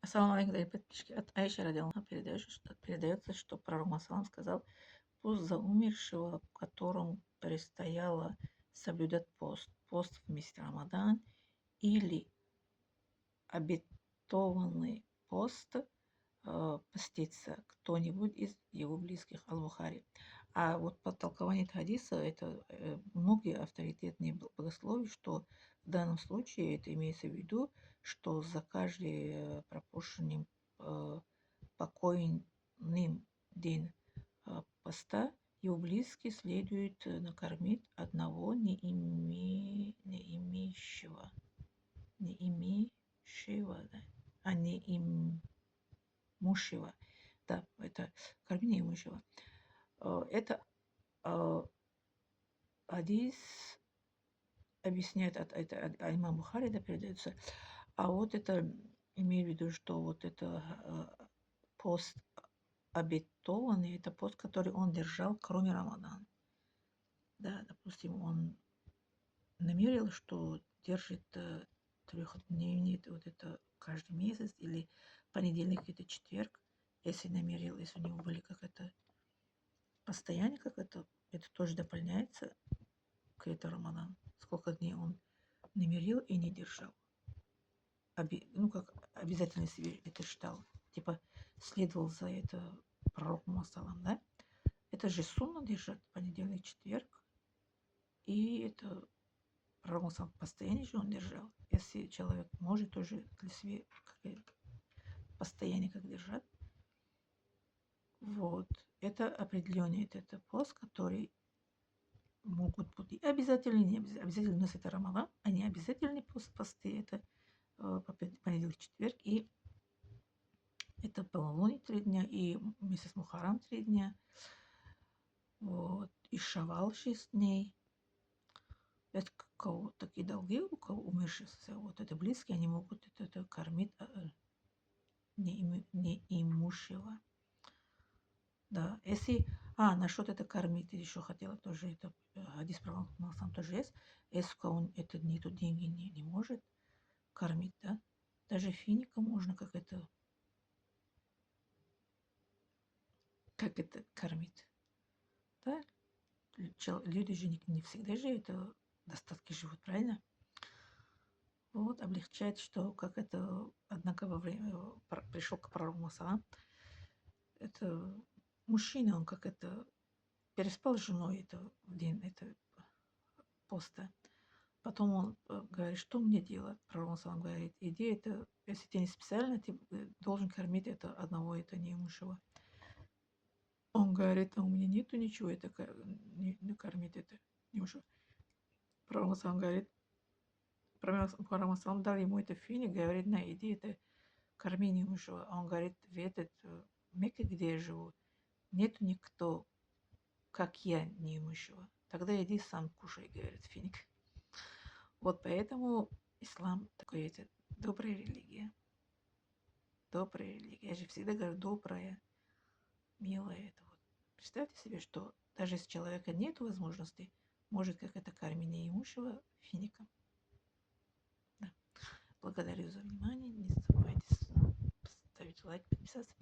Ассаламу алейкум, дорогие подписчики. От Аиши радиаллаху передается, что пророк Муссалам сказал: «Пусть за умершего, которому предстояло соблюдать пост в месяц Рамадан или обетованный пост, постится кто-нибудь из его близких». Аль-Бухари. А вот по толкованию этого хадиса, это многие авторитетные богословия, что в данном случае это имеется в виду, что за каждый пропущенным покойным день поста его близкий следует накормить одного не имеющего, да, а не имущего. Да, это кормить неимущего. Это хадис объясняет, это имам Бухари, да, передается. А вот это имею в виду, что вот это пост обетованный, это пост, который он держал, кроме Рамадана. Да, допустим, он намерил, что держит трехдневный вот это каждый месяц, или понедельник, это четверг, если намерил, если у него были как это постояние, как это тоже дополняется к этому Рамадан. Сколько дней он намерил и не держал. Ну, как обязательно себе это считал. Типа следовал за это пророк Муссалам, да? Это же сунна держать понедельник, четверг. И это пророк Муссалам постоянно же он держал. Если человек может тоже для себя постоянно как держать. Вот. Это определенный это пост, который могут быть и обязательно, не обязательно. Обязательно у нас это Рамадан, а не обязательные посты. Это понедельник, четверг, и это полнолуние 3 дня, и месяц Мухаррам 3 дня, вот, и Шавал 6 дней. Это кого такие долги, у кого умершие, вот это близкие, они могут это кормить неимущего. Да, если... насчет это кормить, еще хотела тоже, это хадис про сам тоже есть. Если у кого это нету деньги, не может кормить, да, даже финика можно как это кормить. Да? Люди же не всегда же это достатки живут, правильно? Вот, облегчает, что как это, однако во время пришел к пророку Муса, это мужчина, он как это переспал с женой это в день это поста. Потом он говорит, что мне делать? Пророк Муса говорит, иди это, если тебе не специально, ты должен кормить это одного это неимущего. Он говорит, у меня нету ничего, это не кормить это неимущего. Пророк Муса говорит, пророк Муса дал ему это финик, говорит, на, иди это корми неимущего. А он говорит, в этот Мекке, где я живу, нету никто, как я, неимущего. Тогда иди сам кушай, говорит финик. Вот поэтому ислам такой, это добрая религия. Добрая религия. Я же всегда говорю, добрая, милая. Это вот. Представьте себе, что даже если у человека нет возможности, может как это кормить неимущего фиником. Да. Благодарю за внимание. Не забывайте ставить лайк, подписаться.